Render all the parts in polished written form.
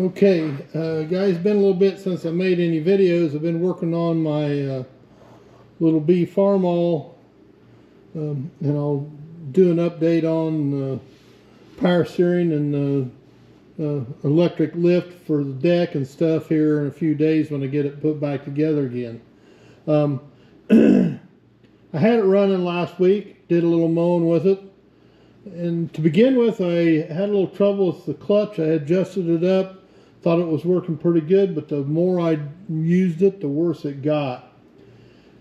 Okay, guys, been a little bit since I made any videos. I've been working on my little bee Farmall, and I'll do an update on power steering and electric lift for the deck and stuff here in a few days when I get it put back together again. I had it running last week, did a little mowing with it, and to begin with I had a little trouble with the clutch. I adjusted it up, thought it was working pretty good, but the more I used it, the worse it got.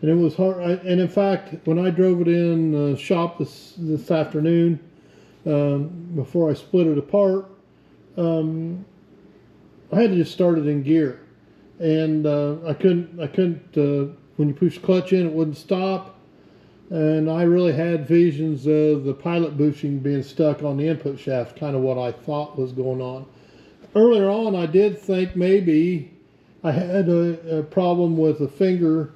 And it was hard. And in fact, when I drove it in the shop this afternoon, before I split it apart, I had to just start it in gear, and I couldn't. When you push the clutch in, it wouldn't stop. And I really had visions of the pilot bushing being stuck on the input shaft, kind of what I thought was going on. Earlier on, I did think maybe I had a problem with a finger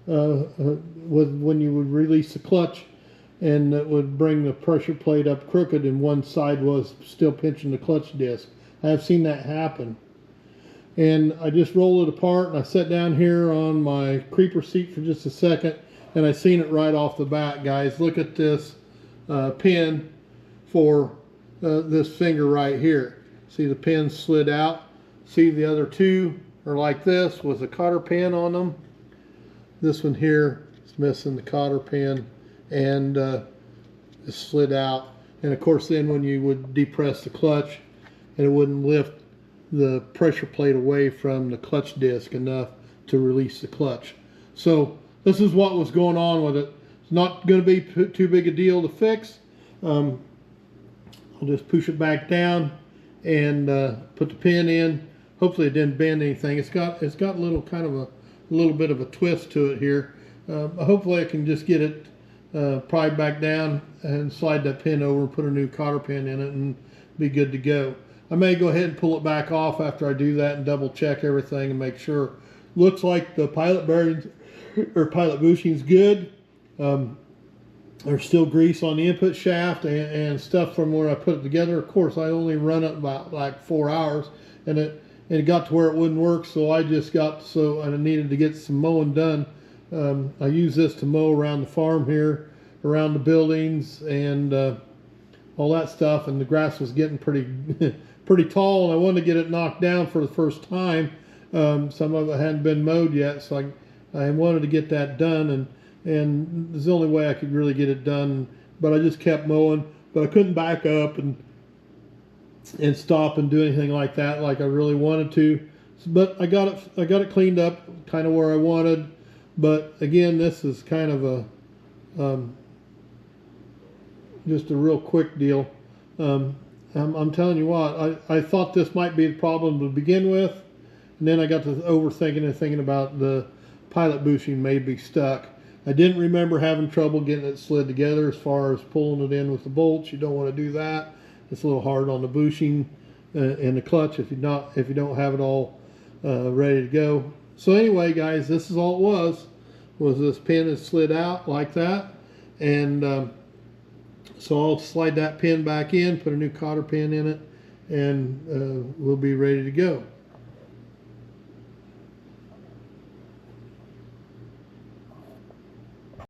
with when you would release the clutch, and it would bring the pressure plate up crooked and one side was still pinching the clutch disc. I have seen that happen. And I just rolled it apart, and I sat down here on my creeper seat for just a second, and I seen it right off the bat. Guys, look at this pin for this finger right here. See the pin slid out. See the other two are like this with a cotter pin on them. This one here is missing the cotter pin, and it slid out. And of course then when you would depress the clutch, and it wouldn't lift the pressure plate away from the clutch disc enough to release the clutch. So this is what was going on with it. It's not going to be too big a deal to fix. I'll just push it back down and put the pin in. Hopefully it didn't bend anything. It's got a little kind of a little bit of a twist to it here. Hopefully I can just get it pried back down and slide that pin over and put a new cotter pin in it and be good to go. I may go ahead and pull it back off after I do that and double check everything and make sure. Looks like the pilot bearings or pilot bushing's good. There's still grease on the input shaft and stuff from where I put it together. Of course, I only run it about like 4 hours, and it got to where it wouldn't work, so I needed to get some mowing done. I use this to mow around the farm here, around the buildings, and all that stuff, and the grass was getting pretty tall, and I wanted to get it knocked down for the first time. Some of it hadn't been mowed yet, so I wanted to get that done, and this is the only way I could really get it done. But I just kept mowing, but I couldn't back up and stop and do anything like that like I really wanted to. But I got it cleaned up kind of where I wanted. But again, this is kind of a just a real quick deal. I'm telling you what, I thought this might be the problem to begin with, and then I got to overthinking and thinking about the pilot bushing may be stuck. I didn't remember having trouble getting it slid together as far as pulling it in with the bolts. You don't want to do that. It's a little hard on the bushing and the clutch if you don't have it all ready to go. So anyway, guys, this is all it was this pin is slid out like that, and so I'll slide that pin back in, put a new cotter pin in it, and we'll be ready to go.